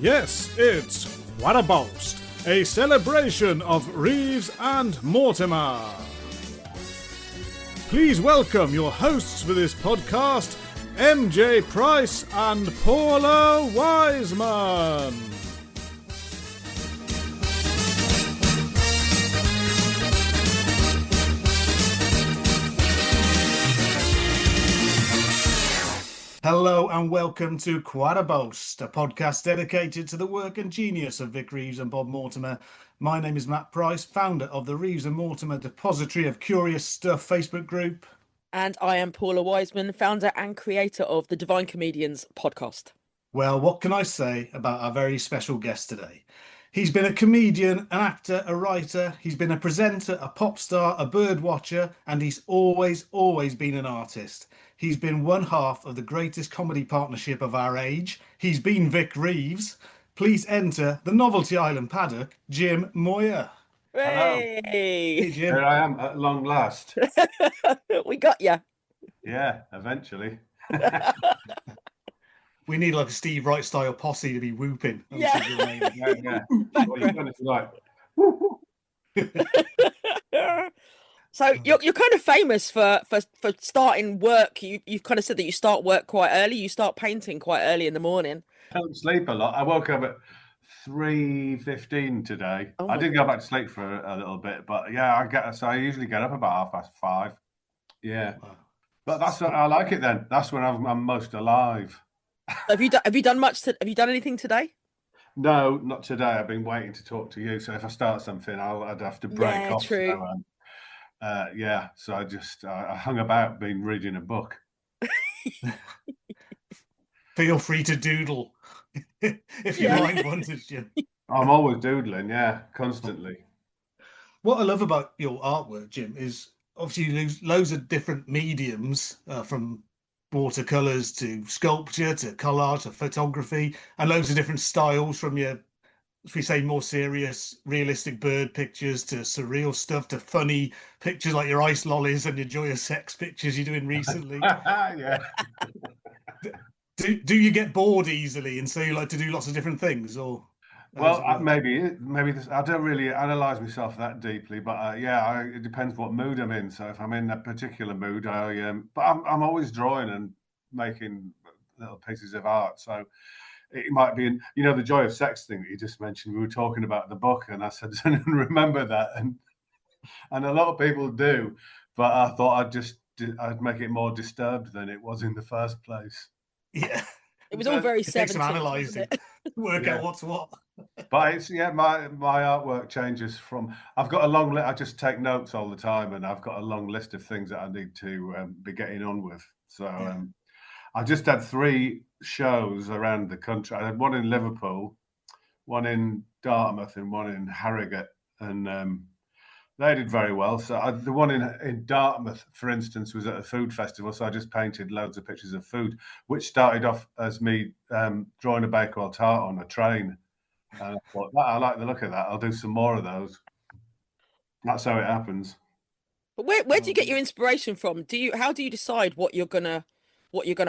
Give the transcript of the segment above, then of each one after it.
Yes, it's What a Boast, a celebration of Reeves and Mortimer. Please welcome your hosts for this podcast, MJ Price and Paula Wiseman. Hello and welcome to Quite a Boast, a podcast dedicated to the work and genius of Vic Reeves and Bob Mortimer. My name is Matt Price, founder of the Reeves and Mortimer Depository of Curious Stuff Facebook group. And I am Paula Wiseman, founder and creator of the Divine Comedians podcast. Well, what can I say about our very special guest today? He's been a comedian, an actor, a writer. He's been a presenter, a pop star, a bird watcher, and he's always been an artist. He's been one half of the greatest comedy partnership of our age. He's been Vic Reeves. Please enter the Novelty Island paddock, Jim Moir. Hey! Hey, Jim. Here I am at long last. We got you. Yeah, eventually. We need like a Steve Wright style posse to be whooping. Yeah. Yeah. Well, you've done it like. So you're kind of famous for starting work. You've kind of said that you start work quite early. You start painting quite early in the morning. I don't sleep a lot. I woke up at 3:15 today. Oh I did God. go back to sleep for a little bit, but yeah, I usually get up about 5:30. Yeah, Wow. but that's what I like it. Then that's when I'm most alive. Have you done much? Have you done anything today? No, not today. I've been waiting to talk to you. So if I start something, I'd have to break Yeah, off. true. So I hung about, been reading a book. Feel free to doodle if you mind wanted, Jim. I'm always doodling, yeah, constantly. What I love about your artwork, Jim, is obviously you use loads of different mediums, from watercolors to sculpture to collage to photography, and loads of different styles from your, if we say, more serious, realistic bird pictures to surreal stuff to funny pictures like your ice lollies and your joyous sex pictures you're doing recently. Yeah. Do you get bored easily and so you like to do lots of different things, or? Well, maybe this, I don't really analyze myself that deeply, but it depends what mood I'm in. So if I'm in a particular mood, but I'm always drawing and making little pieces of art. So it might be, the joy of sex thing that you just mentioned. We were talking about the book, and I said, remember that, and a lot of people do, but I thought I'd make it more disturbed than it was in the first place. Yeah, It was all very it takes 70s, some analysing, wasn't it? work Yeah. out what's what. But it's my artwork changes from. I've got a long list. I just take notes all the time, and I've got a long list of things that I need to be getting on with. So I just had 3 shows around the country. I had one in Liverpool, one in Dartmouth, and one in Harrogate, and they did very well. So the one in Dartmouth, for instance, was at a food festival. So I just painted loads of pictures of food, which started off as me drawing a Bakewell tart on a train. And I thought, I like the look of that. I'll do some more of those. That's how it happens. But where do you get your inspiration from? How do you decide what you're gonna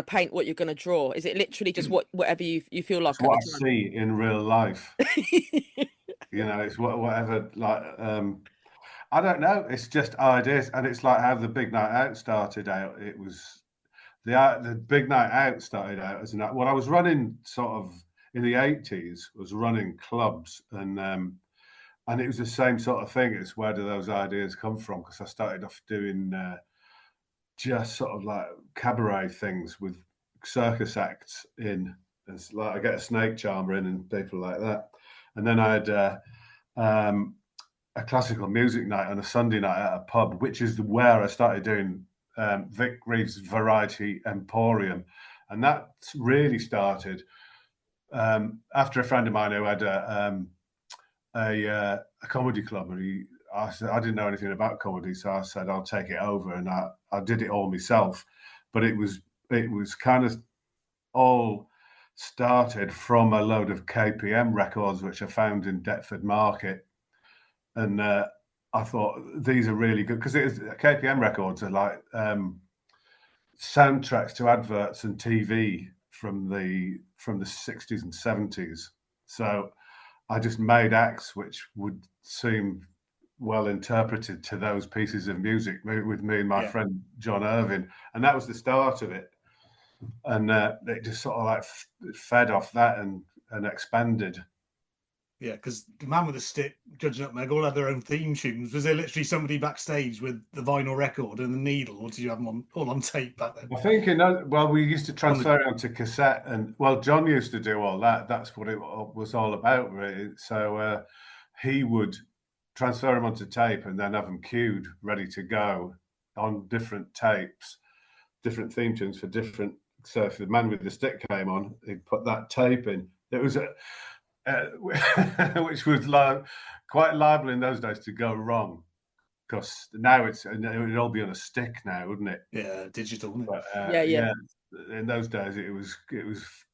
paint, what you're gonna draw? Is it literally just whatever you feel like? It's what I see in real life. It's whatever. Like I don't know. It's just ideas, and it's like how the Big Night Out started out. It was the Big Night Out started out as what I was running sort of in the 80s, was running clubs, and it was the same sort of thing. It's where do those ideas come from? Because I started off doing just sort of like cabaret things with circus acts in. It's like I get a snake charmer in and people like that, and then I had a classical music night on a Sunday night at a pub, which is where I started doing Vic Reeves Variety Emporium, and that really started after a friend of mine who had a comedy club, and I said I didn't know anything about comedy, so I said I'll take it over, and I did it all myself. But it was kind of all started from a load of KPM records which I found in Deptford Market. And I thought these are really good because KPM records are like soundtracks to adverts and TV from the 60s and 70s. So I just made acts which would seem well interpreted to those pieces of music with me and my friend John Irving, and that was the start of it. And it just sort of like fed off that and expanded. Yeah, because the Man with the Stick, Judge Nutmeg, all had their own theme tunes. Was there literally somebody backstage with the vinyl record and the needle, or did you have them all on tape back then? I think, well, we used to transfer it onto cassette, and well, John used to do all that. That's what it was all about, really. So he would transfer them onto tape and then have them queued, ready to go on different tapes, different theme tunes for different. So if the Man with the Stick came on, he'd put that tape in. It was which was quite liable in those days to go wrong, because now it would all be on a stick now, wouldn't it? Yeah, digital. But, yeah. In those days, it was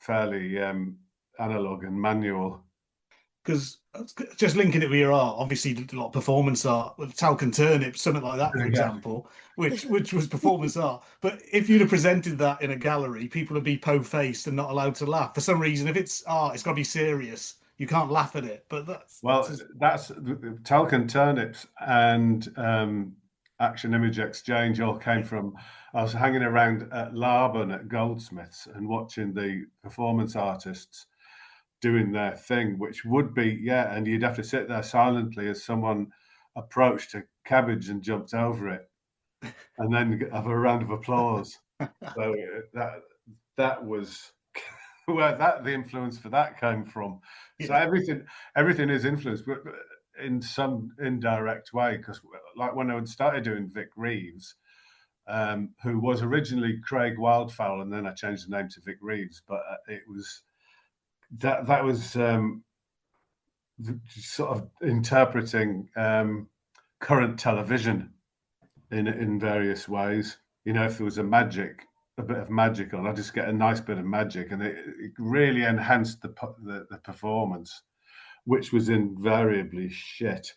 fairly analog and manual. Because just linking it with your art, obviously a lot of performance art, with Talc and Turnip, something like that, for example, which was performance art. But if you'd have presented that in a gallery, people would be po-faced and not allowed to laugh. For some reason, if it's art, it's got to be serious. You can't laugh at it. But that's Talc and Turnips and Action Image Exchange all came from. I was hanging around at Laban at Goldsmiths and watching the performance artists doing their thing, which would be, and you'd have to sit there silently as someone approached a cabbage and jumped over it, and then have a round of applause. So that was where the influence for that came from. So everything is influenced, but in some indirect way, because like when I started doing Vic Reeves, who was originally Craig Wildfowl, and then I changed the name to Vic Reeves, but it was that was sort of interpreting current television in various ways. If there was a bit of magic on, I just get a nice bit of magic, and it really enhanced the performance, which was invariably shit.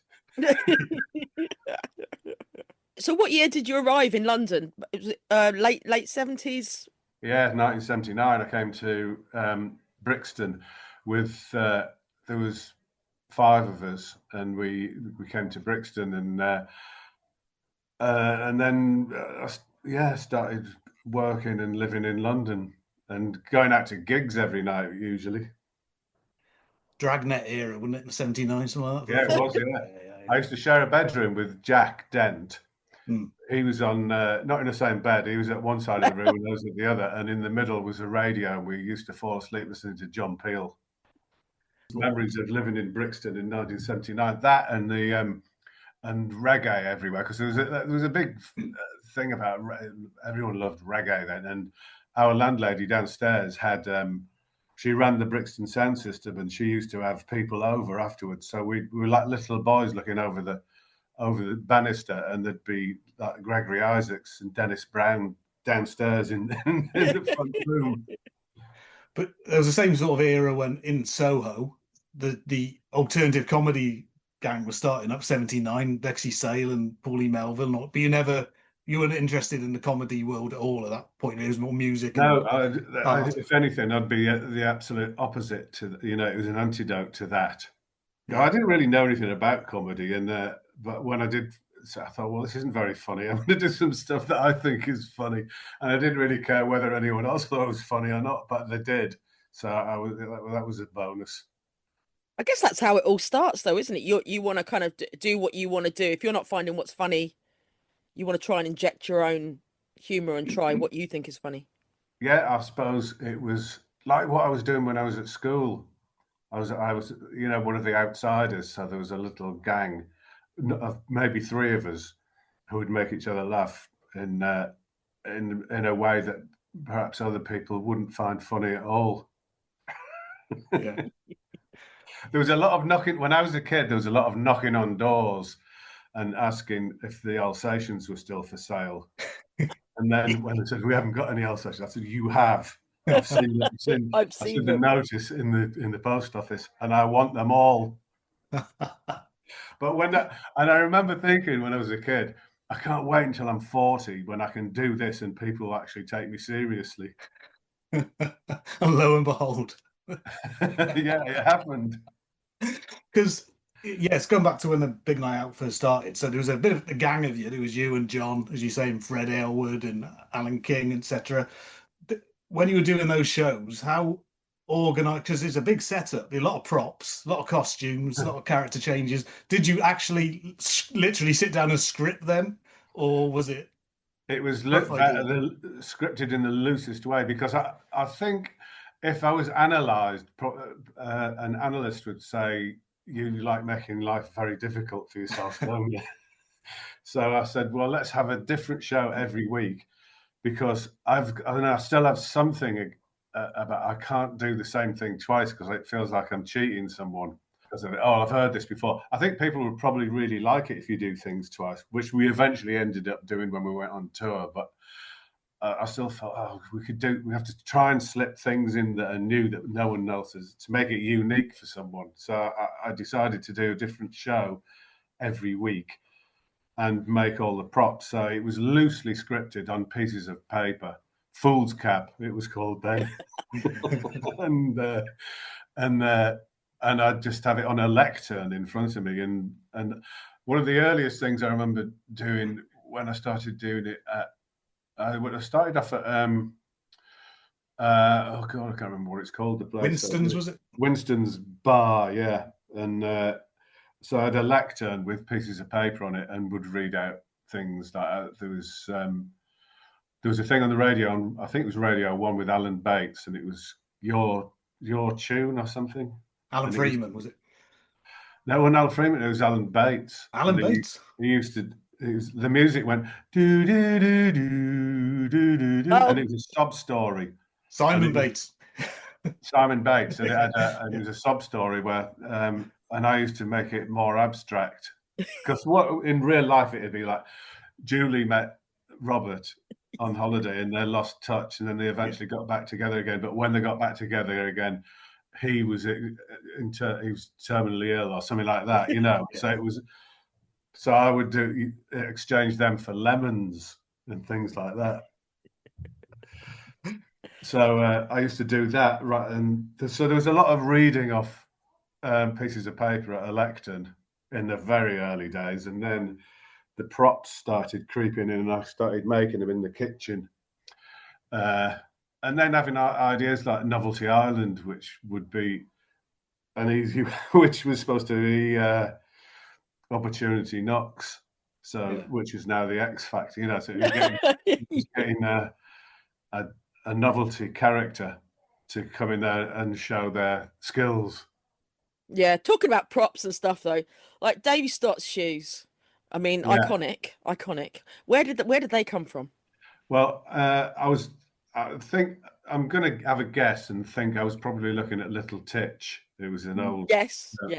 So what year did you arrive in London? Was it late 70s? Yeah, 1979. I came to Brixton with there was 5 of us, and we came to Brixton, and then started working and living in London and going out to gigs every night usually. Dragnet era, wasn't it? 79, something like that. Yeah, it was. Yeah. I used to share a bedroom with Jack Dent. He was on not in the same bed. He was at one side of the room and I was at the other, and in the middle was a radio, and we used to fall asleep listening to John Peel. Memories of living in Brixton in 1979. That and the and reggae everywhere, because there was a big thing about everyone loved reggae then, and our landlady downstairs had she ran the Brixton sound system, and she used to have people over afterwards. So we were like little boys looking over the banister, and there'd be like Gregory Isaacs and Dennis Brown downstairs in the front room. But there was the same sort of era when in Soho, the alternative comedy gang was starting up, 79, Lexi Sale and Paulie Melville. But you weren't interested in the comedy world at all at that point. It was more music. No, if anything, I'd be the absolute opposite to, it was an antidote to that. I didn't really know anything about comedy, and but when I did, I thought, well, this isn't very funny. I'm going to do some stuff that I think is funny, and I didn't really care whether anyone else thought it was funny or not, but they did. So that was a bonus. I guess that's how it all starts, though, isn't it? You want to kind of do what you want to do. If you're not finding what's funny, you want to try and inject your own humor and try what you think is funny. Yeah, I suppose it was like what I was doing when I was at school. I was one of the outsiders, so there was a little gang of maybe 3 of us who would make each other laugh in a way that perhaps other people wouldn't find funny at all. Yeah. There was a lot of knocking when I was a kid. There was a lot of knocking on doors and asking if the Alsatians were still for sale. And then when they said we haven't got any Alsatians, I said you have. I've seen the notice in the post office, and I want them all. But and I remember thinking when I was a kid, I can't wait until I'm 40 when I can do this and people will actually take me seriously. And lo and behold. Yeah, it happened. Because yes, going back to when the Big Night Out first started, so there was a bit of a gang of you. There was you and John, as you say, and Fred Aylward and Alan King, etc. When you were doing those shows, how organized? Because it's a big setup, a lot of props, a lot of costumes, a lot of character changes. Did you actually literally sit down and script them, or was it? It was Rough idea. scripted in the loosest way, because I think if I was analysed, an analyst would say, you like making life very difficult for yourself, don't you? So I said, well, let's have a different show every week, because I still have something about I can't do the same thing twice, because it feels like I'm cheating someone. Because of it. Oh, I've heard this before. I think people would probably really like it if you do things twice, which we eventually ended up doing when we went on tour. But I still felt, oh, we have to try and slip things in that are new that no one else is, to make it unique for someone. So I decided to do a different show every week and make all the props. So it was loosely scripted on pieces of paper. Fool's Cap, it was called then. and I'd just have it on a lectern in front of me. And one of the earliest things I remember doing when I started doing it, I started off at oh god, I can't remember what it's called. The place, Winston's, was it? Winston's Bar, yeah. And so I had a lectern with pieces of paper on it and would read out things like there was a thing on the radio, I think it was Radio 1 with Alan Bates, and it was your tune or something. Alan Freeman, was it? No, it wasn't Alan Freeman, it was Alan Bates. Alan Bates. He used to, the music went do do do do do do do, and it was a sob story. Simon Bates. Simon Bates, and it was a sob story where, and I used to make it more abstract, because what in real life it'd be like, Julie met Robert on holiday and they lost touch, and then they eventually got back together again. But when they got back together again, he was terminally ill or something like that, you know. Yeah. So I would exchange them for lemons and things like that. So I used to do that, right? And so there was a lot of reading off pieces of paper at a lectern in the very early days, and then the props started creeping in, and I started making them in the kitchen. And then having ideas like Novelty Island, which would be an easy, which was supposed to be Opportunity Knocks, which is now the X Factor, you know. So it was getting a novelty character to come in there and show their skills. Yeah, talking about props and stuff though, like Davy Stott's shoes. I mean, iconic. Where did they come from? Well, I think I'm going to have a guess and think I was probably looking at Little Titch. It was an old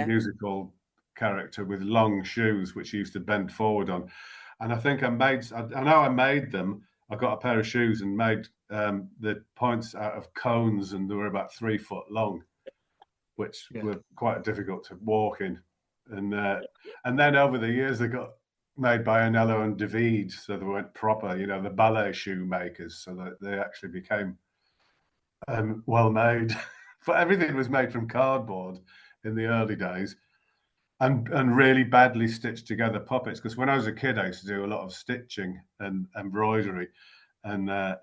musical character with long shoes, which he used to bend forward on. And I think I know I made them. I got a pair of shoes and made the points out of cones, and they were about 3 foot long, which were quite difficult to walk in. And then over the years, they got made by Anello and David, so they went proper, you know, the ballet shoemakers, so that they actually became well made. But everything was made from cardboard in the early days, and really badly stitched together puppets. Because when I was a kid, I used to do a lot of stitching and embroidery, and I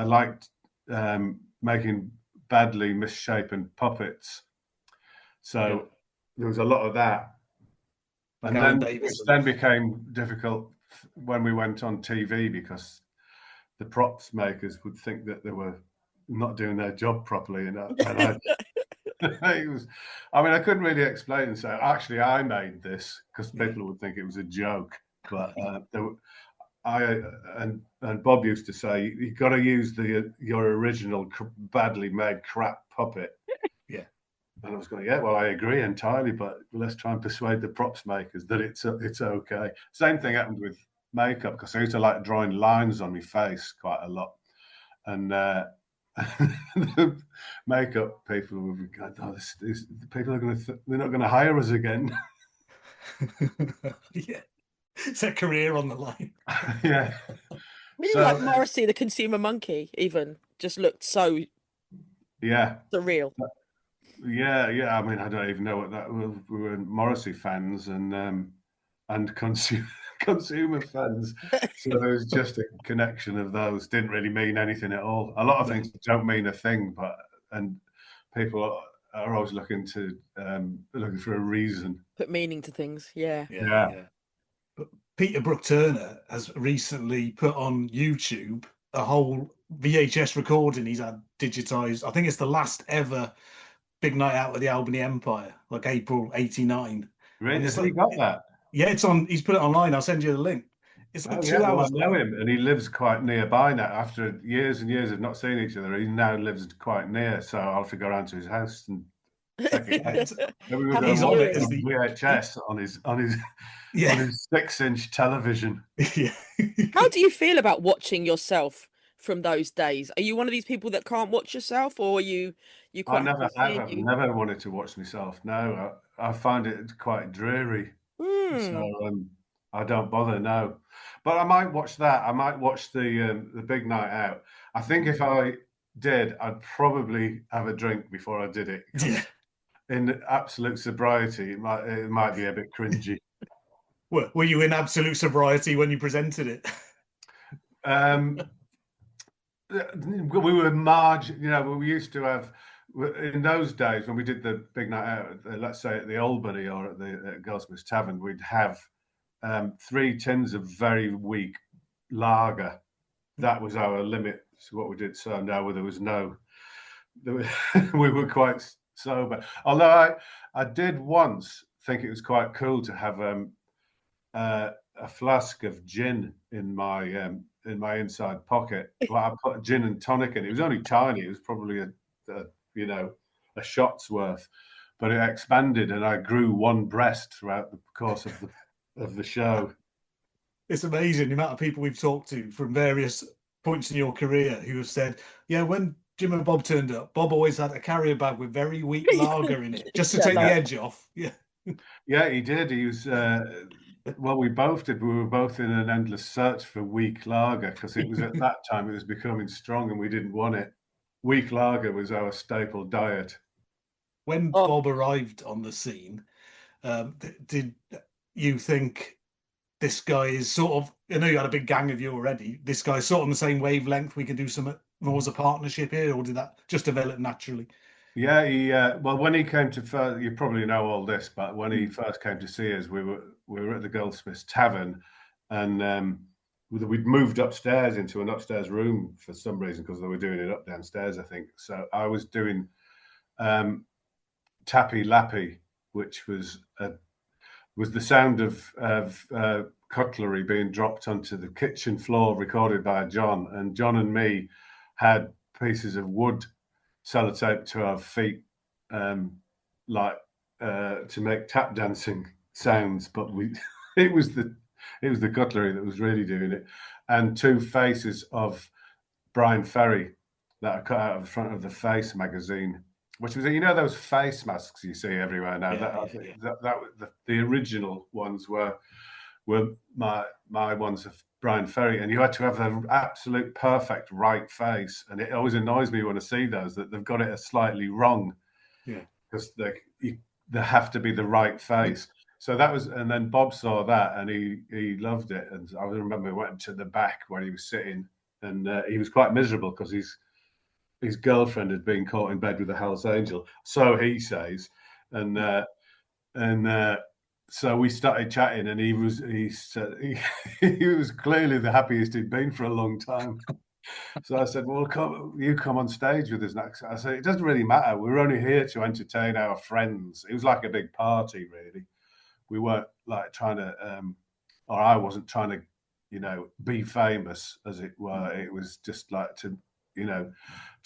liked making badly misshapen puppets. So there was a lot of that. And then became difficult when we went on TV, because the props makers would think that they were not doing their job properly. And I couldn't really explain and say, actually, I made this, because people would think it was a joke. But and Bob used to say, you've got to use your original badly made crap puppet. And I was going, well, I agree entirely, but let's try and persuade the props makers that it's okay. Same thing happened with makeup, because I used to like drawing lines on my face quite a lot. And the makeup people would be going, oh, people are they're not going to hire us again. It's a career on the line. Yeah. Really, like Morrissey, the consumer monkey, even just looked so Yeah. Surreal. Yeah. I mean, I don't even know what that was. We were Morrissey fans and consumer fans. So there was just a connection of those. Didn't really mean anything at all. A lot of things don't mean a thing, and people are always looking for a reason. Put meaning to things. Yeah. Yeah. But Peter Brook Turner has recently put on YouTube a whole VHS recording he's had digitized. I think it's the last ever big night out with the Albany Empire, like April '89. Really? It's Has he got that? Yeah, it's on. He's put it online. I'll send you the link. It's like 2 Well, I hours know long. him, and he lives quite nearby now. After years and years of not seeing each other, he now lives quite near. So I'll have to go around to his house and check it out. Maybe we'll He's go on watch it it as on the VHS on his on yeah. his 6-inch television. Yeah. How do you feel about watching yourself from those days? Are you one of these people that can't watch yourself, or are you I quite never happy have. seeing I've you? never wanted to watch myself. No, I find it quite dreary. So I don't bother. No, but I might watch that. I might watch the big night out. I think if I did, I'd probably have a drink before I did it. 'Cause Yeah. in absolute sobriety, it might be a bit cringy. Were you in absolute sobriety when you presented it? We were we used to have, in those days when we did the big night out, let's say at the Albany or at the Goldsmiths Tavern, we'd have 3 tins of very weak lager. That was our limit. So what we did. So now there was we were quite sober. Although I did once think it was quite cool to have a flask of gin in my inside pocket. Well, I put gin and tonic in. It was only tiny. It was probably a shot's worth, but it expanded, and I grew one breast throughout the course of the show. It's amazing the amount of people we've talked to from various points in your career who have said, yeah, when Jim and Bob turned up, Bob always had a carrier bag with very weak lager in it, just to take the edge off. Yeah, he did. He was. Well, we both did. We were both in an endless search for weak lager because it was at that time it was becoming strong and we didn't want it. Weak lager was our staple diet. When Bob arrived on the scene, did you think this guy is sort of, I know you had a big gang of you already, this guy's sort of on the same wavelength, we could do some more as a partnership here, or did that just develop naturally? Yeah, well, when he came to first, you probably know all this, but when he first came to see us, we were at the Goldsmiths Tavern, and we'd moved upstairs into an upstairs room for some reason because they were doing it up downstairs, I think. So I was doing Tappy Lappy, which was the sound of cutlery being dropped onto the kitchen floor, recorded by John. And John and me had pieces of wood sellotape to our feet, to make tap dancing sounds, but it was the cutlery that was really doing it, and 2 faces of Brian Ferry that are cut out of the front of the Face magazine, which was, those face masks you see everywhere now. The original ones were my ones of Brian Ferry, and you had to have the absolute perfect right face, and it always annoys me when I see those that they've got it slightly wrong, because they have to be the right face. So that was, and then Bob saw that and he loved it, and I remember we went to the back where he was sitting, and he was quite miserable because his girlfriend had been caught in bed with a Hell's Angel, so he says, and so we started chatting, and he said he was clearly the happiest he'd been for a long time. So I said, well, come on stage with us next. I said, it doesn't really matter. We're only here to entertain our friends. It was like a big party, really. We weren't like trying to, or I wasn't trying to, be famous, as it were. It was just like to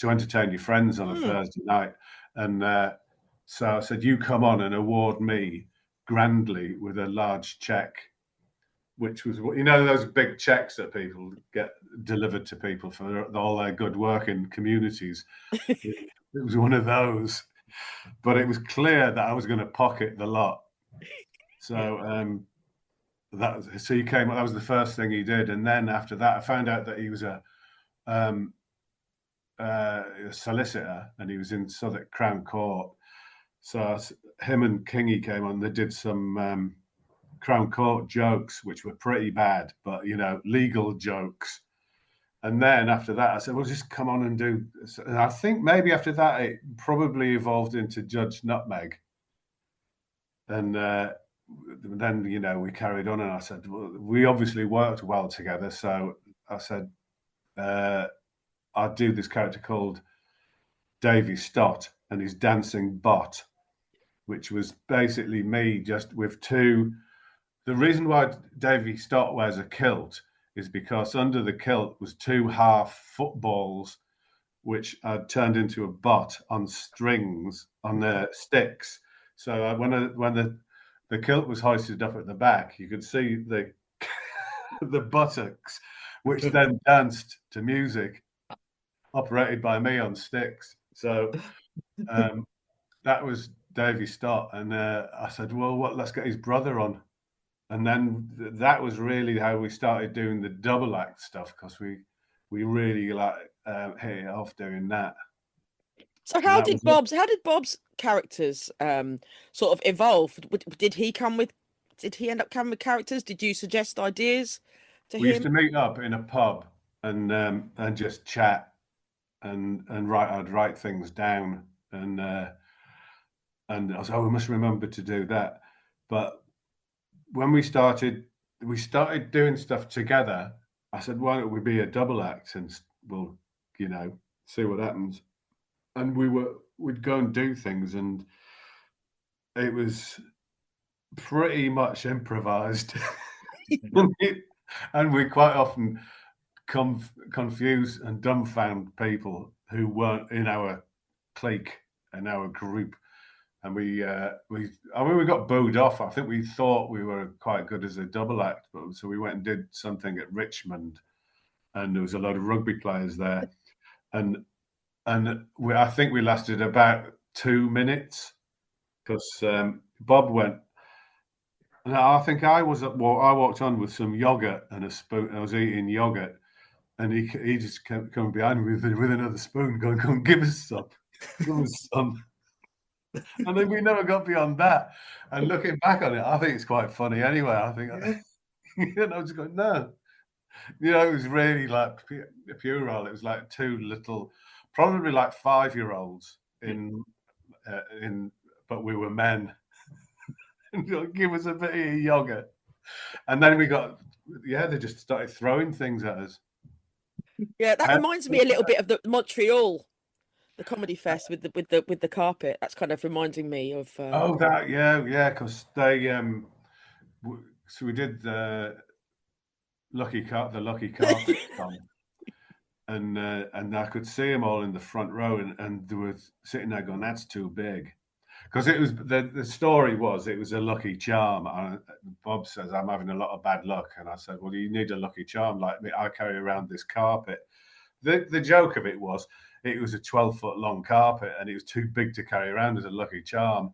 entertain your friends on a Thursday night. And so I said, you come on and award me grandly with a large check, which was, those big checks that people get delivered to people for all their good work in communities. It was one of those, but it was clear that I was going to pocket the lot. So he came. That was the first thing he did, and then after that, I found out that he was a solicitor, and he was in Southwark Crown Court. So him and Kingy came on. They did some Crown Court jokes, which were pretty bad, but legal jokes. And then after that, I said, "Well, just come on and do." And I think maybe after that, it probably evolved into Judge Nutmeg. And then we carried on, and I said, "Well, we obviously worked well together." So I said, "I'd do this character called Davy Stott and his dancing bot," which was basically me just with two. The reason why Davy Stott wears a kilt is because under the kilt was two half footballs, which I'd turned into a bot on strings on the sticks. So when the kilt was hoisted up at the back, you could see the the buttocks, which then danced to music operated by me on sticks. So that was Davy Stott, and I said, "Well, let's get his brother on." And then that was really how we started doing the double act stuff, because we really hit it off doing that. So how did Bob's characters sort of evolve? Did he end up coming with characters? Did you suggest ideas to him? We used to meet up in a pub and just chat and I'd write things down, and I was, we must remember to do that. But when we started doing stuff together, I said, "Why don't we be a double act and we'll see what happens?" And we'd go and do things, and it was pretty much improvised. And we quite often confuse and dumbfound people who weren't in our clique and our group. And we got booed off. I think we thought we were quite good as a double act, but so we went and did something at Richmond, and there was a lot of rugby players there, and I think we lasted about 2 minutes, because Bob went. And I think I walked on with some yogurt and a spoon. I was eating yogurt, and he just come behind me with another spoon, going, "Come, give us some, give us some." And then we never got beyond that. And looking back on it, I think it's quite funny anyway. I think, I was just going, no. It was really like puerile. It was like two little, probably like 5-year-olds but we were men. Give us a bit of yogurt. And then they just started throwing things at us. Yeah, that reminds me a little bit of the Montreal, the comedy fest with the carpet. That's kind of reminding me of. Because they so we did the lucky carpet song, and I could see them all in the front row, and they were sitting there going, "That's too big," because it was the story was it was a lucky charm. Bob says, "I'm having a lot of bad luck," and I said, "Well, you need a lucky charm like me. I carry around this carpet." The joke of it was a 12-foot long carpet, and it was too big to carry around as a lucky charm.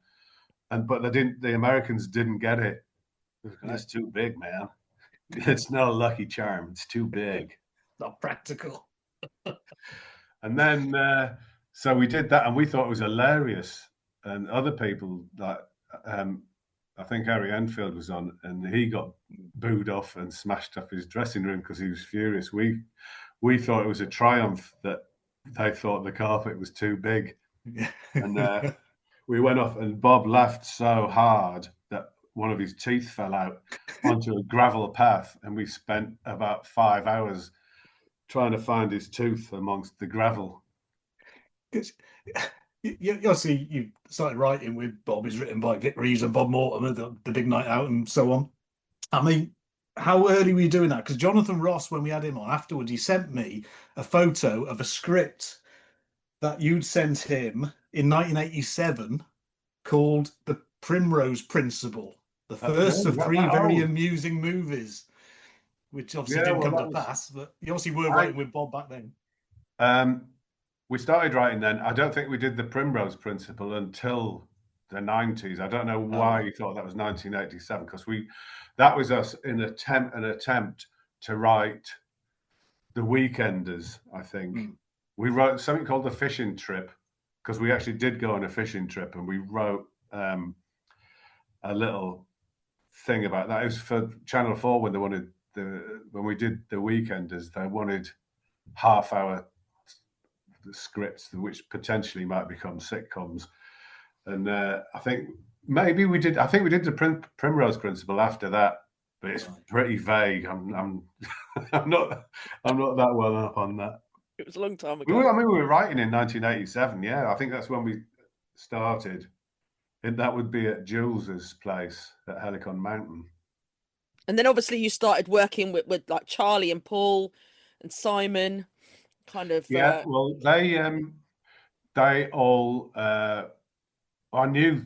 But the Americans didn't get it. That's too big, man. It's not a lucky charm. It's too big. Not practical. And then so we did that, and we thought it was hilarious. And other people, like I think Harry Enfield was on, and he got booed off and smashed up his dressing room because he was furious. We thought it was a triumph that they thought the carpet was too big. And we went off, and Bob laughed so hard that one of his teeth fell out onto a gravel path, and we spent about 5 hours trying to find his tooth amongst the gravel. Obviously, you started writing with Bob. Is written by Vic Reeves and Bob Mortimer, the Big Night Out, and so on. I mean, how early were you doing that? Because Jonathan Ross, when we had him on afterwards, he sent me a photo of a script that you'd sent him in 1987 called The Primrose Principle, the first of 3 very amusing movies, which obviously didn't come to pass, but you obviously were writing with Bob back then. We started writing then. I don't think we did The Primrose Principle until the 90s. I don't know why you thought that was 1987, because that was us in an attempt to write The Weekenders, I think. we wrote something called the fishing trip, because we actually did go on a fishing trip, and we wrote a little thing about that. It was for Channel 4 when they wanted when we did the Weekenders, they wanted half-hour scripts which potentially might become sitcoms, and I think maybe we did. I think we did the Primrose Principle after that, but it's pretty vague. I'm I'm not that well up on that. It was a long time ago. I mean, we were writing in 1987. Yeah, I think that's when we started. And that would be at Jules's place at Helicon Mountain. And then obviously you started working with like Charlie and Paul and Simon, kind of. Yeah, well, they all. I knew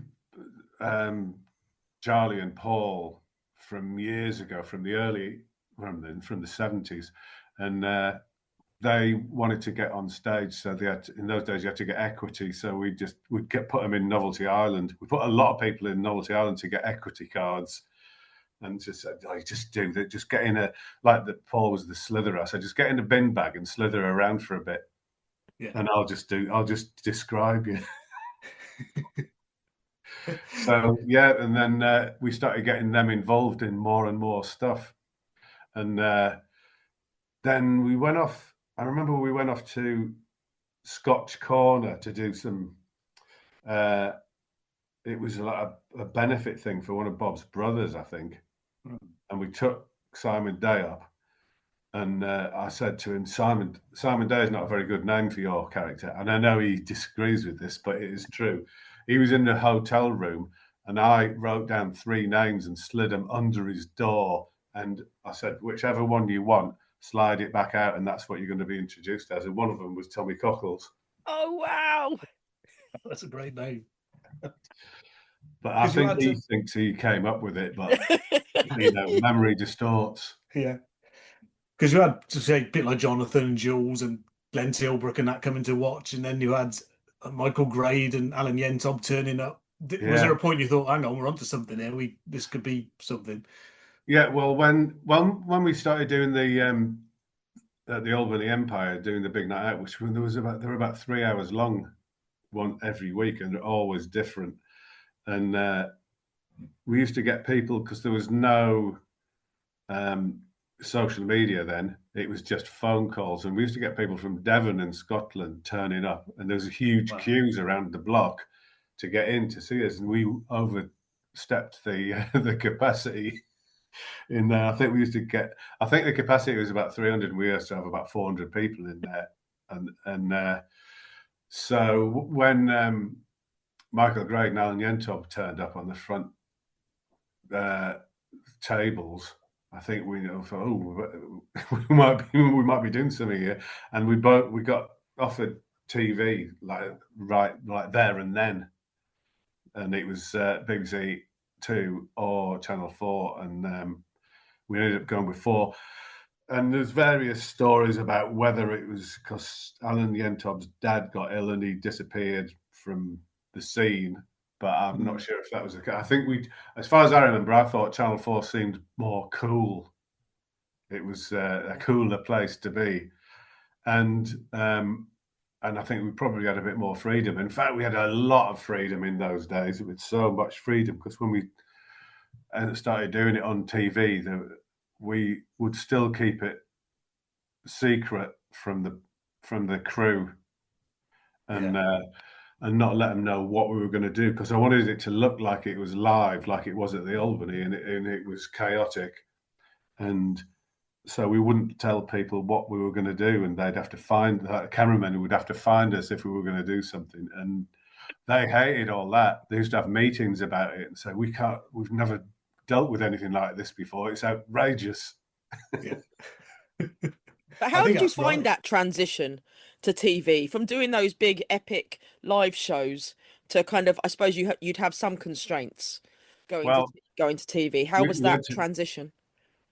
Charlie and Paul from years ago, from the 70s, and they wanted to get on stage. So they had in those days you had to get equity. So we'd put them in Novelty Island. We put a lot of people in Novelty Island to get equity cards. And just said, just do that. Just get in Paul was the slitherer. So just get in a bin bag and slither around for a bit. Yeah. And I'll just describe you. So yeah, and then we started getting them involved in more and more stuff. And then we went off. I remember we went off to Scotch Corner to do some. It was like a benefit thing for one of Bob's brothers, I think. And we took Simon Day up, and I said to him, Simon Day is not a very good name for your character. And I know he disagrees with this, but it is true. He was in the hotel room, and I wrote down 3 names and slid them under his door. And I said, whichever one you want, slide it back out, and that's what you're going to be introduced as. And one of them was Tommy Cockles. Oh, wow. That's a great name. But I think he thinks he came up with it, but memory distorts. Yeah. Because you had to say a bit like Jonathan and Jules and Glenn Tilbrook and that coming to watch, and then you had Michael Grade and Alan Yentob turning up. Was there a point you thought, hang on, we're onto something here? This could be something. Yeah, well, when we started doing the at the Albany Empire, doing the big night out, which they were about 3 hours long, one every week, and they're always different. And we used to get people, because there was no social media then. It was just phone calls, and we used to get people from Devon and Scotland turning up, and there was huge queues around the block to get in to see us, and we overstepped the capacity in there. I think the capacity was about 300, and we used to have about 400 people in there, and so when Michael Grade and Alan Yentob turned up on the front tables, I think we thought, we might be doing something here, and we got offered TV right there and then, and it was BBC 2 or Channel 4, and we ended up going with 4. And there's various stories about whether it was because Alan Yentob's dad got ill and he disappeared from the scene, but I'm not sure if that was the case. I think as far as I remember, I thought Channel 4 seemed more cool. It was a cooler place to be, and I think we probably had a bit more freedom. In fact, we had a lot of freedom in those days. It was so much freedom, because when we started doing it on TV, we would still keep it secret from the crew, and not let them know what we were going to do, because I wanted it to look like it was live, like it was at the Albany, and it was chaotic, and so we wouldn't tell people what we were going to do, and they'd have to find the cameramen who would have to find us if we were going to do something, and they hated all that. They used to have meetings about it and say, we've never dealt with anything like this before. It's outrageous. Yeah. But how did you find that transition to TV, from doing those big epic live shows to kind of, I suppose you'd have some constraints going to TV. How was that transition?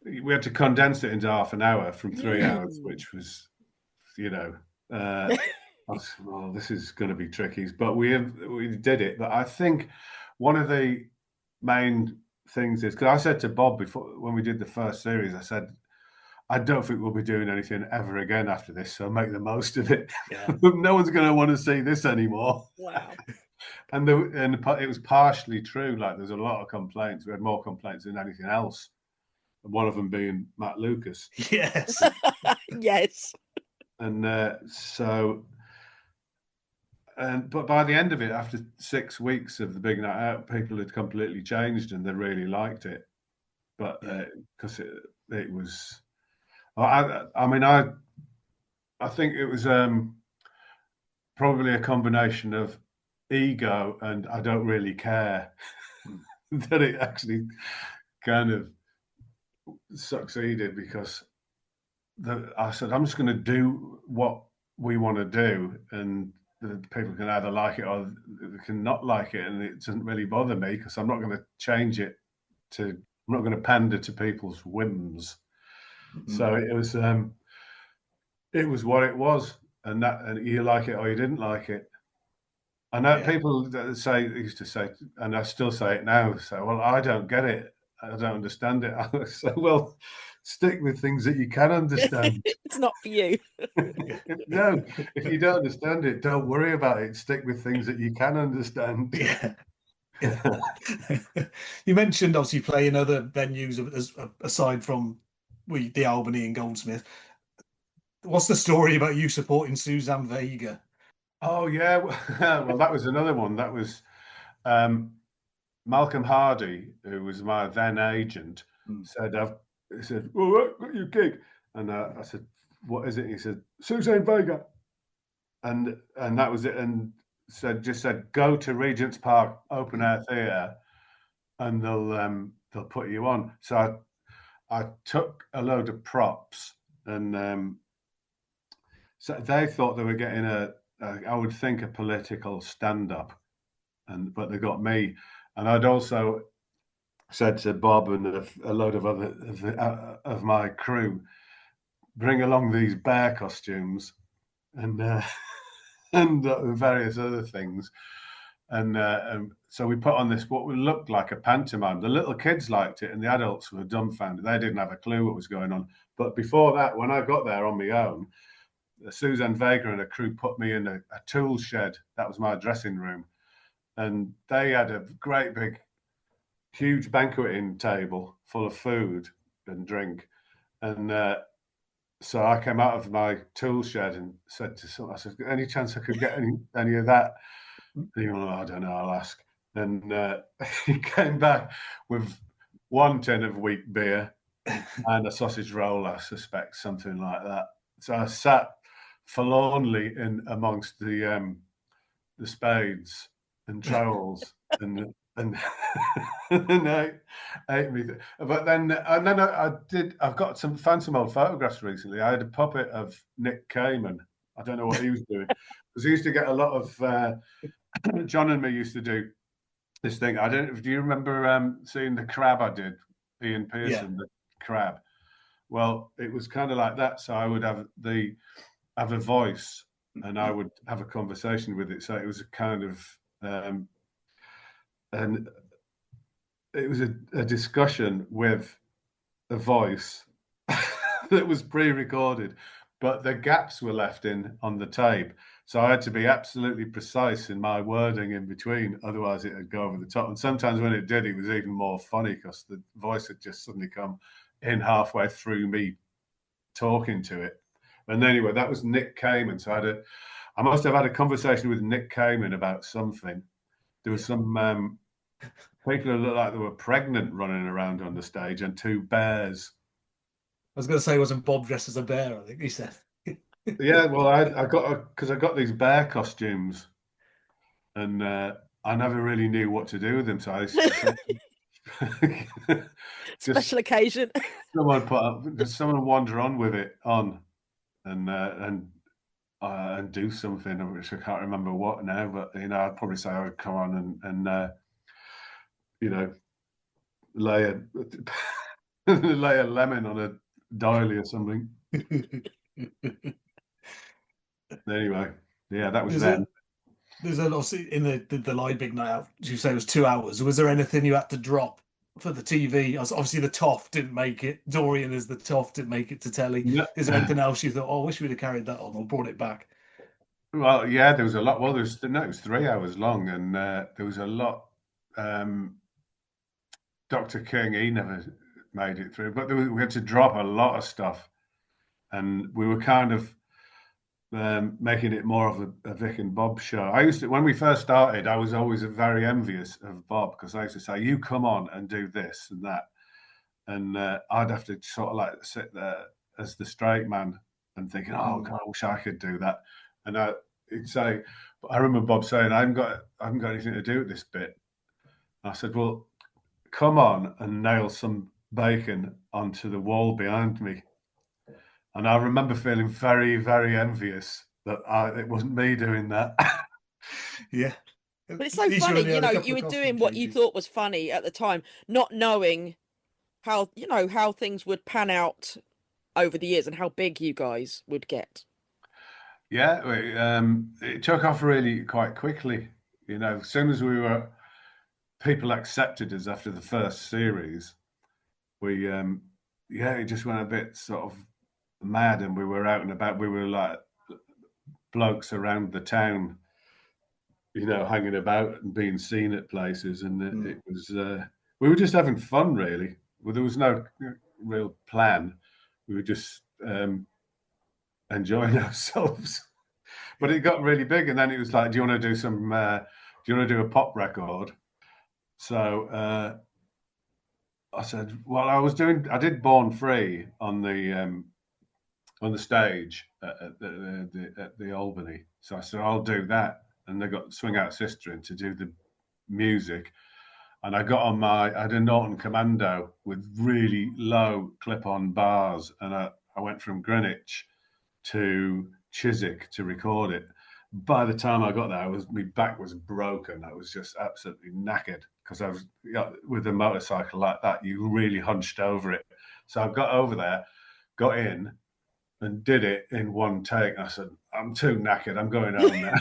We had to condense it into half an hour from 3 hours, which was, well, this is going to be tricky, but we did it. But I think one of the main things is, because I said to Bob before, when we did the first series, I said, I don't think we'll be doing anything ever again after this, so make the most of it. Yeah. No one's going to want to see this anymore. Wow. And it was partially true. Like, there's a lot of complaints. We had more complaints than anything else. One of them being Matt Lucas. Yes. Yes. And but by the end of it, after 6 weeks of the big night out, people had completely changed and they really liked it. But because it was, I mean, I think it was probably a combination of ego and I don't really care that it actually kind of succeeded, because I said, I'm just going to do what we want to do, and the people can either like it or they can not like it, and it doesn't really bother me because I'm not going to change it I'm not going to pander to people's whims. So it was what it was, and you like it or you didn't like it. I know people that used to say, and I still say it now, say, well, I don't get it. I don't understand it. I say, well, stick with things that you can understand. It's not for you. No, if you don't understand it, don't worry about it. Stick with things that you can understand. Yeah. You mentioned obviously playing other venues aside from the Albany and Goldsmith. What's the story about you supporting Suzanne Vega? Oh yeah, well that was another one. That was Malcolm Hardy, who was my then agent, said, he said, well, I've got your gig. And I said, what is it? And he said, Suzanne Vega. And that was it. And just said, go to Regent's Park open air theatre and they'll put you on. So I took a load of props, and so they thought they were getting I would think a political stand-up, but they got me. And I'd also said to Bob and a load of other of my crew, bring along these bear costumes and various other things. And so we put on this, what would look like a pantomime. The little kids liked it and the adults were dumbfounded. They didn't have a clue what was going on. But before that, when I got there on my own, Suzanne Vega and her crew put me in a tool shed. That was my dressing room. And they had a great big, huge banqueting table full of food and drink. And so I came out of my tool shed and said to someone, I said, any chance I could get any of that? And he went, I don't know, I'll ask. And he came back with 1 tin of wheat beer and a sausage roll, I suspect, something like that. So I sat forlornly in amongst the spades and trowels and I ate me. But then I've found some old photographs recently. I had a puppet of Nick Cayman. I don't know what he was doing, because he used to get a lot of John and me used to do this thing. Do you remember seeing the crab I did, Ian Pearson, the crab? Well, it was kind of like that. So I would have a voice and I would have a conversation with it. So it was a kind of and it was a discussion with a voice that was pre-recorded, but the gaps were left in on the tape. So I had to be absolutely precise in my wording in between, otherwise it would go over the top. And sometimes when it did, it was even more funny because the voice had just suddenly come in halfway through me talking to it. And anyway, that was Nick Cayman. So I must have had a conversation with Nick Cayman about something. There was some people who looked like they were pregnant running around on the stage, and 2 bears. I was going to say, wasn't Bob dressed as a bear? I think he said. Yeah, well, I got these bear costumes, and I never really knew what to do with them. So I special occasion. Someone wander on with it on, and do something, which I can't remember what now. But I'd probably say I would come on and lay a lemon on a doily or something. Anyway, yeah, that was then. There's obviously in the live big night out, you say it was 2 hours. Was there anything you had to drop for the TV? Obviously, the Toff didn't make it. Dorian as the Toff didn't make it to telly. Yeah. Is there anything else you thought, oh, I wish we'd have carried that on or brought it back? Well, yeah, there was a lot. Well, it was 3 hours long, and there was a lot. Dr. King, he never made it through, but we had to drop a lot of stuff, and we were kind of making it more of a Vic and Bob show. When we first started, I was always very envious of Bob, because I used to say, "You come on and do this and that," and I'd have to sort of like sit there as the straight man and thinking, "Oh God, I wish I could do that." And he'd say, I remember Bob saying, I haven't got anything to do with this bit. And I said, "Well, come on and nail some bacon onto the wall behind me." And I remember feeling very, very envious that it wasn't me doing that. Yeah. But it's so funny, you were doing what you thought was funny at the time, not knowing how things would pan out over the years and how big you guys would get. Yeah, it took off really quite quickly. As soon as people accepted us after the first series, it just went a bit sort of mad, and we were out and about. We were like blokes around the town, hanging about and being seen at places, and it was we were just having fun, really. Well, there was no real plan. We were just enjoying ourselves. But it got really big, and then it was like, "Do you want to do some? Do you want to do a pop record?" So I said, "Well, I did Born Free on the stage at the Albany." So I said, "I'll do that," and they got Swing Out Sister in to do the music, and I had a Norton Commando with really low clip-on bars, and I went from Greenwich to Chiswick to record it. By the time I got there, my back was broken. I was just absolutely knackered, because I was with a motorcycle like that, you really hunched over it. So I got over there, got in, and did it in one take. I said, "I'm too knackered. I'm going home now."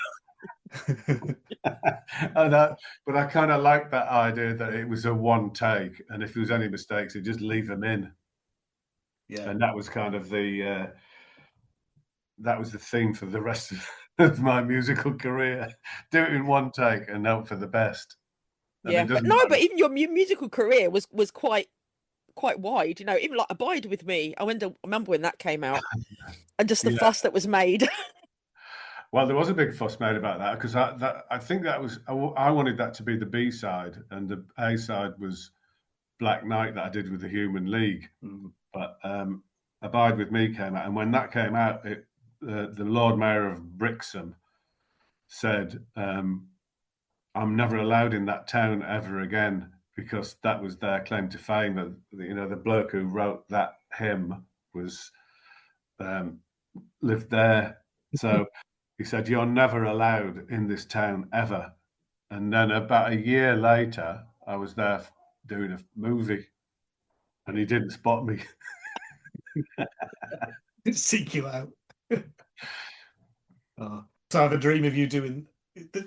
But I kind of liked that idea that it was a one take, and if there was any mistakes, you just leave them in. Yeah, and that was kind of the theme for the rest of my musical career. Do it in one take and hope for the best. And but even your musical career was quite wide. Even like Abide With Me. I remember when that came out, and just the fuss that was made. Well, there was a big fuss made about that, because I think that was, I wanted that to be the B side, and the A side was Black Knight that I did with the Human League. But Abide With Me came out, and when that came out, the Lord Mayor of Brixham said, "I'm never allowed in that town ever again," because that was their claim to fame. That the bloke who wrote that hymn lived there. So he said, "You're never allowed in this town ever." And then about a year later, I was there doing a movie, and he didn't spot me. Seek you out. So I have a dream of you doing,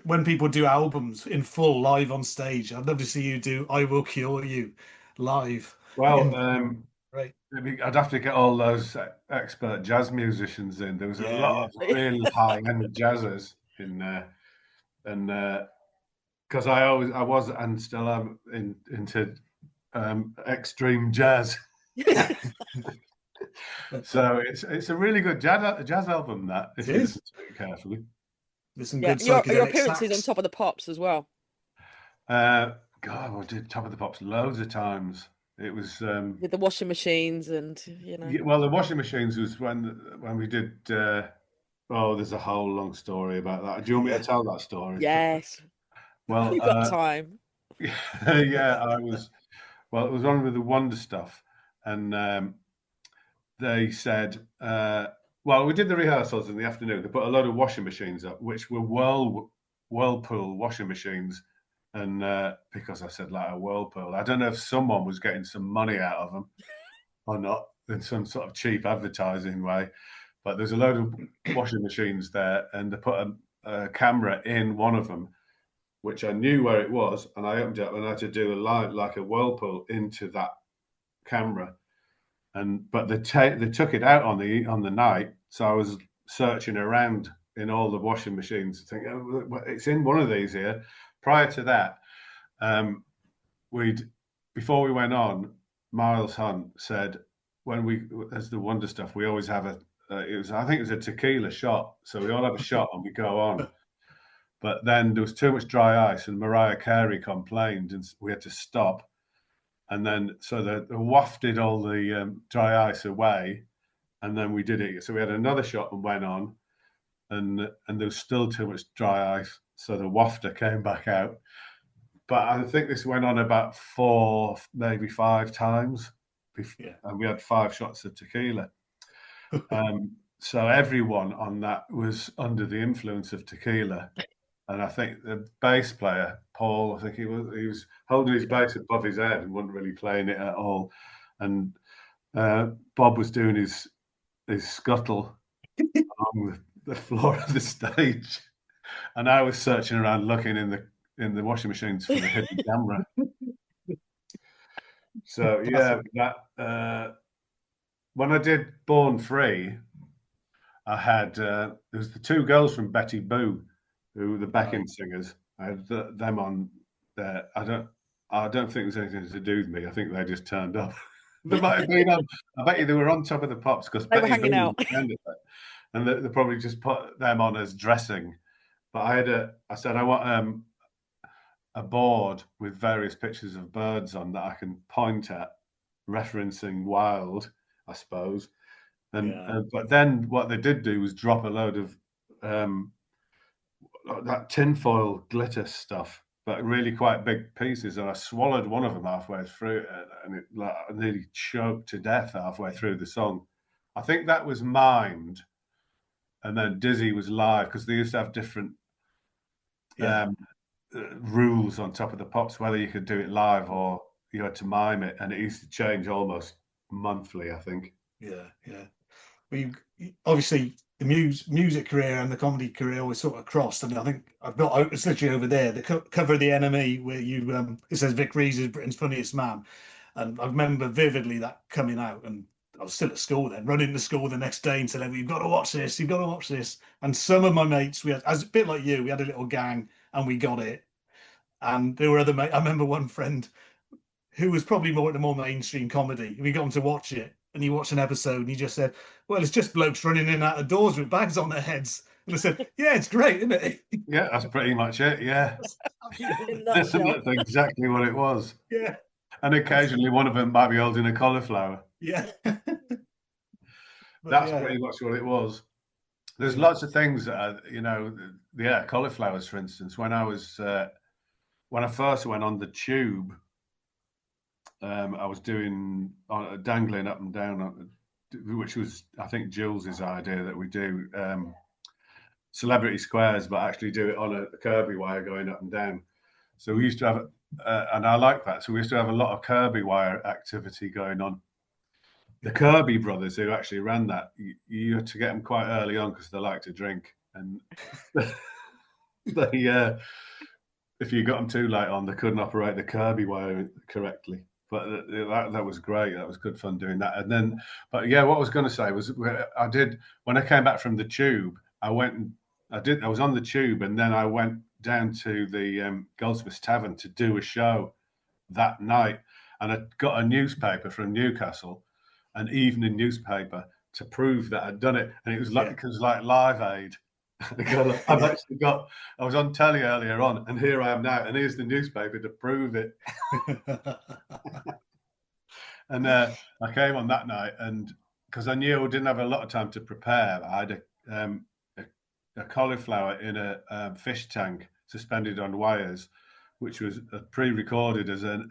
when people do albums in full live on stage, I'd love to see you do "I Will Cure You" live. Well, right. I'd have to get all those expert jazz musicians in. There was a lot of really high-end jazzers in there, and because I was and still am into extreme jazz. So it's a really good jazz album, that, if you listen to it carefully. There's some good your appearances on Top of the Pops as well. God, I did Top of the Pops loads of times. It was with the washing machines, and well, the washing machines was when we did. There's a whole long story about that. Do you want me to tell that story? Yes. Well, you've got time. Yeah, I was. Well, it was on with the Wonder Stuff, and they said, we did the rehearsals in the afternoon. They put a load of washing machines up, which were Whirlpool washing machines. And because I said like a Whirlpool, I don't know if someone was getting some money out of them or not, in some sort of cheap advertising way. But there's a load of washing machines there, and they put a camera in one of them, which I knew where it was, and I opened it up and I had to do a line like a whirlpool into that camera. But they took it out on the night, so I was searching around in all the washing machines, thinking, oh, it's in one of these here. Prior to that, before we went on, Miles Hunt said, as the Wonder Stuff, we always have I think it was a tequila shot, so we all have a shot and we go on. But then there was too much dry ice, and Mariah Carey complained, and we had to stop. And then so they wafted all the dry ice away, and then we did it. So we had another shot and went on, and there was still too much dry ice, so the wafter came back out. But I think this went on about 4, maybe 5 times, and we had 5 shots of tequila. So everyone on that was under the influence of tequila. And I think the bass player, Paul, I think he was holding his bass above his head and wasn't really playing it at all. And Bob was doing his scuttle along the floor of the stage. And I was searching around looking in the washing machines for the hidden camera. So yeah, that when I did Born Free, I had there was the 2 girls from Betty Boo, who were the backing singers. I had them on there. I don't think there's anything to do with me. I think they just turned up. They might have been on. I bet you they were on Top of the Pops because they were hanging out. And they probably just put them on as dressing. But I said I want a board with various pictures of birds on that I can point at, referencing Wild, I suppose. But then what they did do was drop a load of that tinfoil glitter stuff, but really quite big pieces. And I swallowed one of them halfway through, and it I nearly choked to death halfway through the song. I think that was mimed, and then Dizzy was live because they used to have different rules on Top of the Pops, whether you could do it live or you had to mime it, and it used to change almost monthly, I think. Yeah. Well, obviously the music career and the comedy career always sort of crossed, and I think I've got it's literally over there the cover of the NME where you it says Vic Reeves is Britain's funniest man, and I remember vividly that coming out, and I was still at school then, running to school the next day and saying, "You've got to watch this, you've got to watch this." And some of my mates, we had, as a bit like you, we had a little gang and we got it, and there were other mates. I remember one friend who was probably more into more mainstream comedy. We got him to watch it, and he watched an episode and he just said, "Well, it's just blokes running in and out of doors with bags on their heads." And I said, "Yeah, it's great, isn't it?" Yeah, that's pretty much it. Yeah. That's exactly what it was. Yeah. And occasionally one of them might be holding a cauliflower. Yeah. That's pretty much what it was. There's lots of things that are, cauliflowers, for instance. When I first went on the tube, I was doing dangling up and down, which was, I think, Jules's idea that we do celebrity squares, but actually do it on a Kirby wire going up and down. So we used to have, and I like that. So we used to have a lot of Kirby wire activity going on. The Kirby brothers, who actually ran that, you had to get them quite early on because they like to drink, and they, if you got them too late on, they couldn't operate the Kirby wire correctly. But that was great. That was good fun doing that. And then, but yeah, what I was going to say was, I did when I came back from the tube. I was on the tube, and then I went down to the Goldsmiths Tavern to do a show that night, and I got a newspaper from Newcastle, an evening newspaper, to prove that I'd done it, and it was like it was like Live Aid. I was on telly earlier on, and here I am now, and here's the newspaper to prove it. And I came on that night, and because I knew I didn't have a lot of time to prepare, I had a cauliflower in a fish tank suspended on wires, which was pre-recorded as a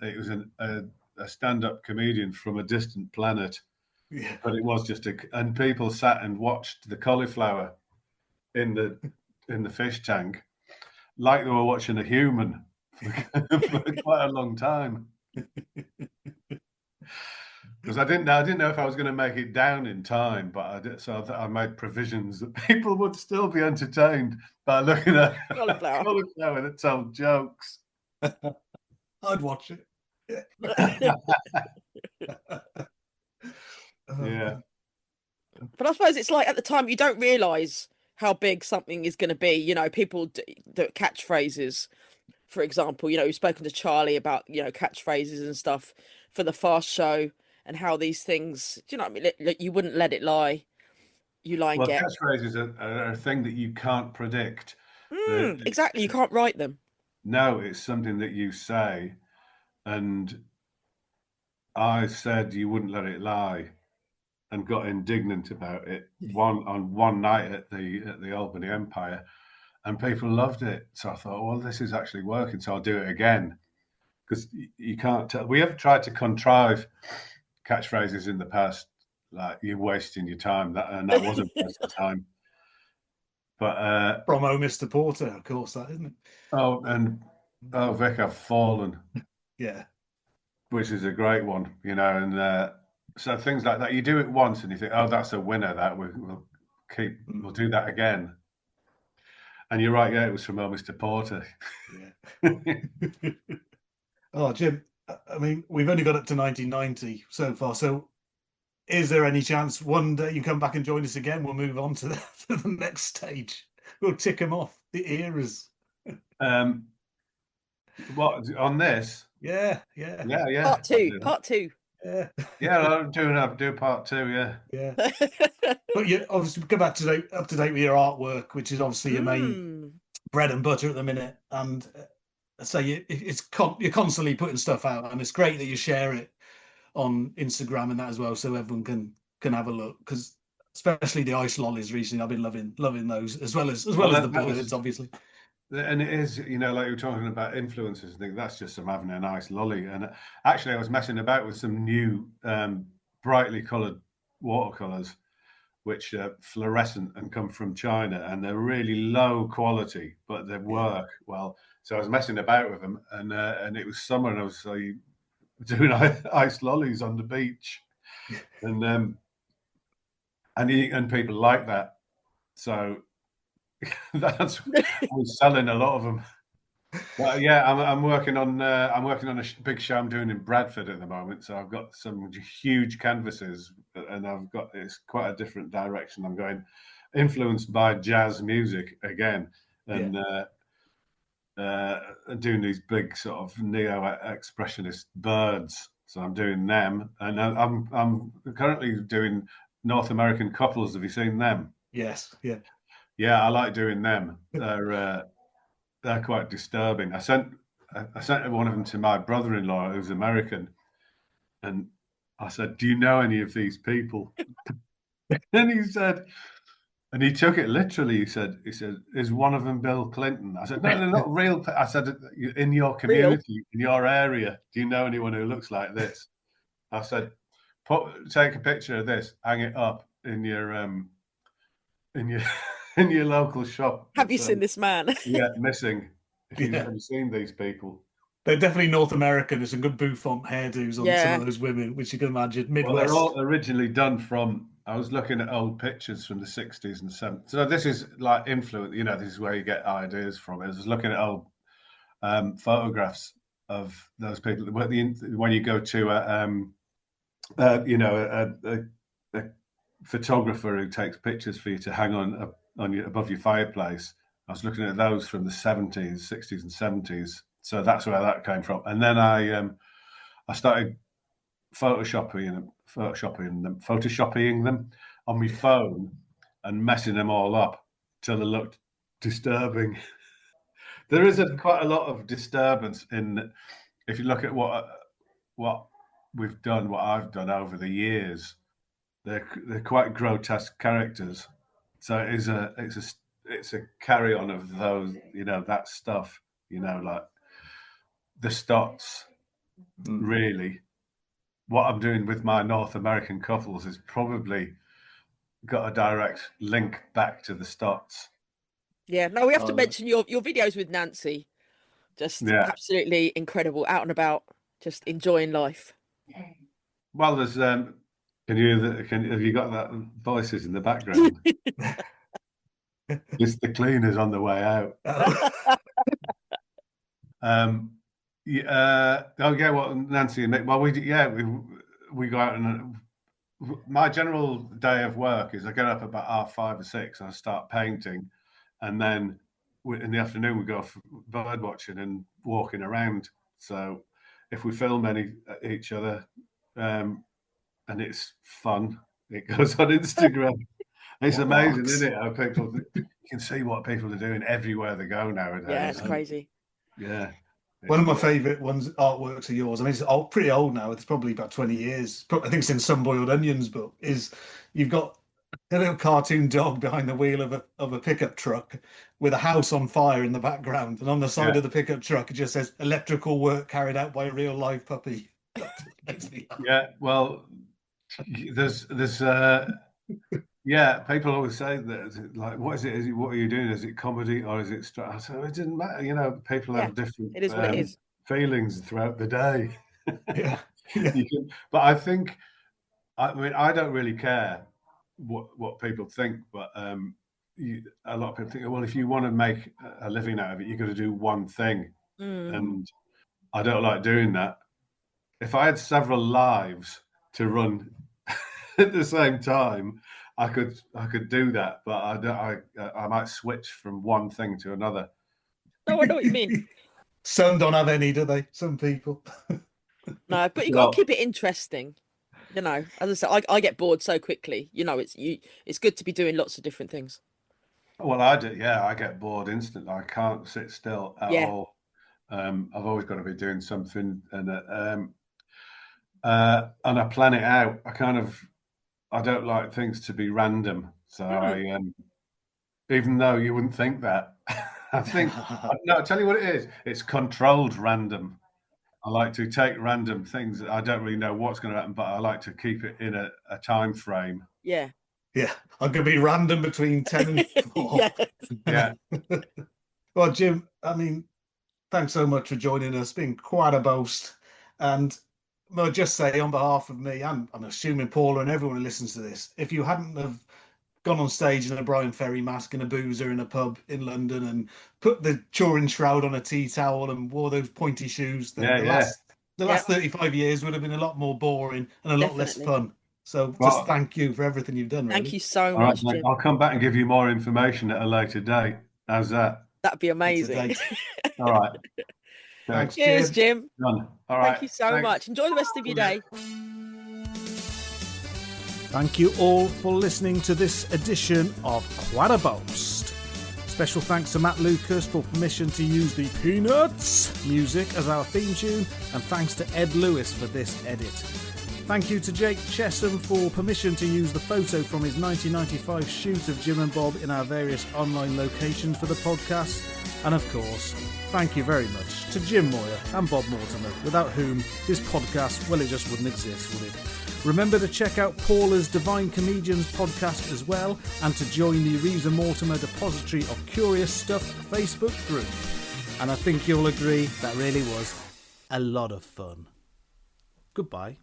stand-up comedian from a distant planet. Yeah. But it was just and people sat and watched the cauliflower in the fish tank like they were watching a human for quite a long time. because I didn't know if I was going to make it down in time, but I did, so I made provisions that people would still be entertained by looking at cauliflower that told jokes. I'd watch it. Yeah. But I suppose it's like at the time you don't realise how big something is going to be. You know, people do catchphrases, for example. You know, we've spoken to Charlie about, you know, catchphrases and stuff for the Fast Show and how these things, you know what I mean? You wouldn't let it lie. You lie and Well, get. catchphrases are a thing that you can't predict. Exactly. You can't write them. No, it's something that you say. And I said you wouldn't let it lie and got indignant about it one night at the Albany Empire, and people loved it. So I thought, well, this is actually working, so I'll do it again, because you can't tell. We have tried to contrive catchphrases in the past, like you're wasting your time, and that wasn't waste of time. But from Oh Mr. Porter, of course, that isn't it? Oh, Vic, I've fallen. Yeah, which is a great one, you know, and so things like that. You do it once, and you think, oh, that's a winner. That we'll do that again. And you're right, yeah, it was from Oh Mr. Porter. Yeah. Oh, Jim, I mean, we've only got up to 1990 so far. So is there any chance one day you come back and join us again? We'll move on to the next stage. We'll tick them off, the eras. What, on this? Yeah. Part two. Yeah, I'll do part two. Yeah. But you obviously come back up to date with your artwork, which is obviously your main bread and butter at the minute. And so you're constantly putting stuff out, and it's great that you share it on Instagram and that as well, so everyone can have a look. Because especially the ice lollies recently, I've been loving those as well as the birds, obviously. And it is, you know, like you're talking about influences. I think that's just some having a nice lolly. And actually, I was messing about with some new brightly coloured watercolours, which are fluorescent and come from China, and they're really low quality, but they work well. So I was messing about with them, and it was summer, and I was doing ice lollies on the beach, and people like that. So that's I was selling a lot of them. But yeah, I'm working on a big show I'm doing in Bradford at the moment. So I've got some huge canvases, and it's quite a different direction. I'm going, influenced by jazz music again, and doing these big sort of neo-expressionist birds. So I'm doing them, and I'm currently doing North American couples. Have you seen them? Yes, yeah. Yeah, I like doing them. They're quite disturbing. I sent one of them to my brother-in-law, who's American, and I said, "Do you know any of these people?" And he said, and he took it literally. He said, "Is one of them Bill Clinton?" I said, "No, they're not real." I said, "In your community, in your area, do you know anyone who looks like this?" I said, "Take a picture of this, hang it up in your in your local shop." Have you seen this man? Yeah, missing. If you haven't seen these people, they're definitely North American. There's some good bouffant hairdos on some of those women, which you can imagine. Midwest. Well, they're all originally done from. I was looking at old pictures from the 60s and 70s. So this is like influence. You know, this is where you get ideas from. I was looking at old photographs of those people. When you go to a photographer who takes pictures for you to hang on above your fireplace. I was looking at those from the 70s, 60s, and 70s. So that's where that came from. And then I started photoshopping them on my phone and messing them all up till they looked disturbing. There is quite a lot of disturbance in, if you look at what we've done, what I've done over the years. They're quite grotesque characters, so it's a carry on of those, you know, that stuff, you know, like the Stotts. Really, what I'm doing with my North American couples is probably got a direct link back to the Stotts. Yeah, no, we have to mention your videos with Nancy. Just absolutely incredible, out and about, just enjoying life. Well, there's have you got that voices in the background? It's the cleaners on the way out. Well, Nancy and Nick. Well, we go out, and my general day of work is I get up about 5:30 or 6:00 and I start painting, and then in the afternoon we go bird watching and walking around. So if we film each other, and it's fun, it goes on Instagram. It's amazing, isn't it? How you can see what people are doing everywhere they go nowadays. Yeah, it's crazy. Yeah. One of my favourite artworks of yours, I mean, it's pretty old now. It's probably about 20 years. I think it's in Some Boiled Onions book. Is you've got a little cartoon dog behind the wheel of a pickup truck with a house on fire in the background, and on the side of the pickup truck it just says "electrical work carried out by a real live puppy." Yeah, well, there's people always say that, like, what is it? What are you doing? Is it comedy or is it? So it doesn't matter. People have different it is what it is. Feelings throughout the day. Yeah. But I think, I don't really care what people think, but a lot of people think, well, if you want to make a living out of it, you've got to do one thing, and I don't like doing that. If I had several lives to run at the same time, I could do that, but I might switch from one thing to another. No, I know what you mean. Some don't have any, do they? Some people. No, but you got to keep it interesting. As I said, I get bored so quickly. It's good to be doing lots of different things. Well, I do. Yeah, I get bored instantly. I can't sit still at all. I've always got to be doing something, and I plan it out. I don't like things to be random. So I, even though you wouldn't think that, I think, no, I'll tell you what it is. It's controlled random. I like to take random things. I don't really know what's going to happen, but I like to keep it in a time frame. Yeah. Yeah. I'm going to be random between 10 and 4. Yeah. Well, Jim, thanks so much for joining us. It's been quite a boast. And I'll just say, on behalf of me, and I'm assuming Paula and everyone who listens to this, if you hadn't have gone on stage in a Brian Ferry mask and a boozer in a pub in London and put the Turin shroud on a tea towel and wore those pointy shoes, then the last 35 years would have been a lot more boring and a lot less fun. So just thank you for everything you've done. Thank you so much, Jim. I'll come back and give you more information at a later date. How's that? That'd be amazing. All right. Thanks, Cheers, Jim. All right. Thank you so much. Enjoy the rest of your day. Thank you all for listening to this edition of Quite a Boast. Special thanks to Matt Lucas for permission to use the Peanuts music as our theme tune, and thanks to Ed Lewis for this edit. Thank you to Jake Chesham for permission to use the photo from his 1995 shoot of Jim and Bob in our various online locations for the podcast. And of course, thank you very much to Jim Moir and Bob Mortimer, without whom this podcast, well, it just wouldn't exist, would it? Remember to check out Paula's Divine Comedians podcast as well, and to join the Reeves Mortimer Depository of Curious Stuff Facebook group. And I think you'll agree that really was a lot of fun. Goodbye.